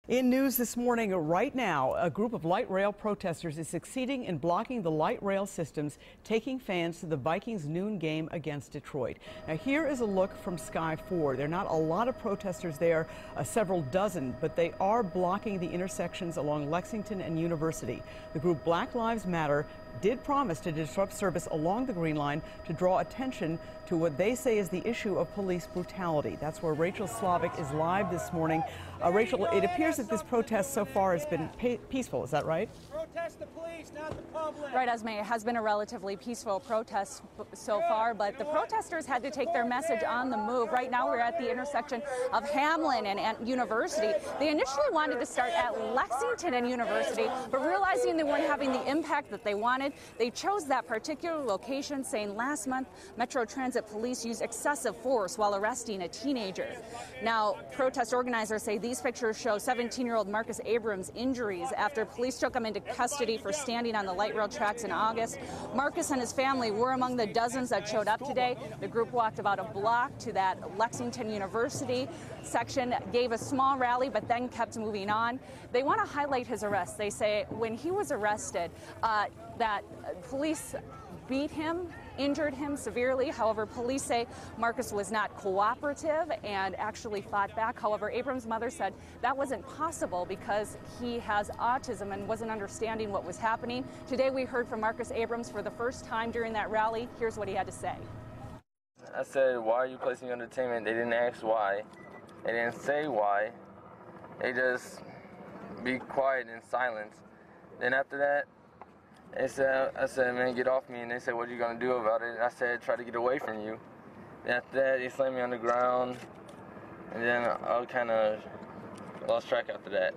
In news this morning, right now, a group of light rail protesters is succeeding in blocking the light rail systems, taking fans to the Vikings noon game against Detroit. Now, here is a look from Sky 4. There are not a lot of protesters there, several dozen, but they are blocking the intersections along Lexington and University. The group Black Lives Matter did promise to disrupt service along the Green Line to draw attention to what they say is the issue of police brutality. That's where Rachel Slavik is live this morning. Rachel, it appears that this protest so far has been peaceful. Is that right? Protest the police, not the public. Right, Esme. It has been a relatively peaceful protest so far, but the protesters had to take their message on the move. Right now, we're at the intersection of Hamlin and University. They initially wanted to start at Lexington and University, but realizing they weren't having the impact that they wanted, they chose that particular location, saying last month Metro Transit police used excessive force while arresting a teenager. Now, protest organizers say these pictures show 17-year-old Marcus Abrams' injuries after police took him into custody for standing on the light rail tracks in August. Marcus and his family were among the dozens that showed up today. The group walked about a block to that Lexington University section, gave a small rally, but then kept moving on. They want to highlight his arrest. They say when he was arrested, that police beat him, injured him severely. However, police say Marcus was not cooperative and actually fought back. However, Abrams' mother said that wasn't possible because he has autism and wasn't understanding what was happening. Today we heard from Marcus Abrams for the first time during that rally. Here's what he had to say. I said, why are you placing entertainment? They didn't ask why. They didn't say why. They just be quiet in silence. Then after that, I said, man, get off me. And they said, what are you going to do about it? And I said, try to get away from you. And after that, they slammed me on the ground. And then I kind of lost track after that.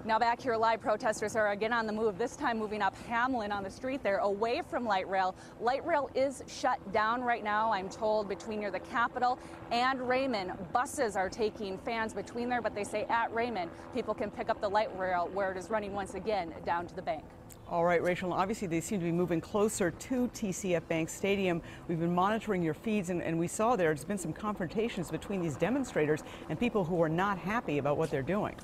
Now back here live, protesters are again on the move, this time moving up Hamlin on the street there, away from light rail. Light rail is shut down right now, I'm told, between near the Capitol and Raymond. Buses are taking fans between there, but they say at Raymond, people can pick up the light rail where it is running once again down to the bank. All right, Rachel, obviously they seem to be moving closer to TCF Bank Stadium. We've been monitoring your feeds, and we saw there's been some confrontations between these demonstrators and people who are not happy about what they're doing.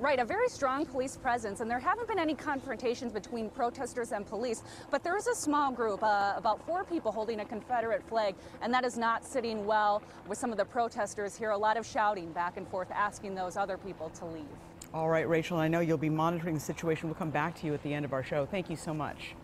Right, a very strong police presence, and there haven't been any confrontations between protesters and police, but there is a small group, about 4 people holding a Confederate flag, and that is not sitting well with some of the protesters here. A lot of shouting back and forth, asking those other people to leave. All right, Rachel, I know you'll be monitoring the situation. We'll come back to you at the end of our show. Thank you so much.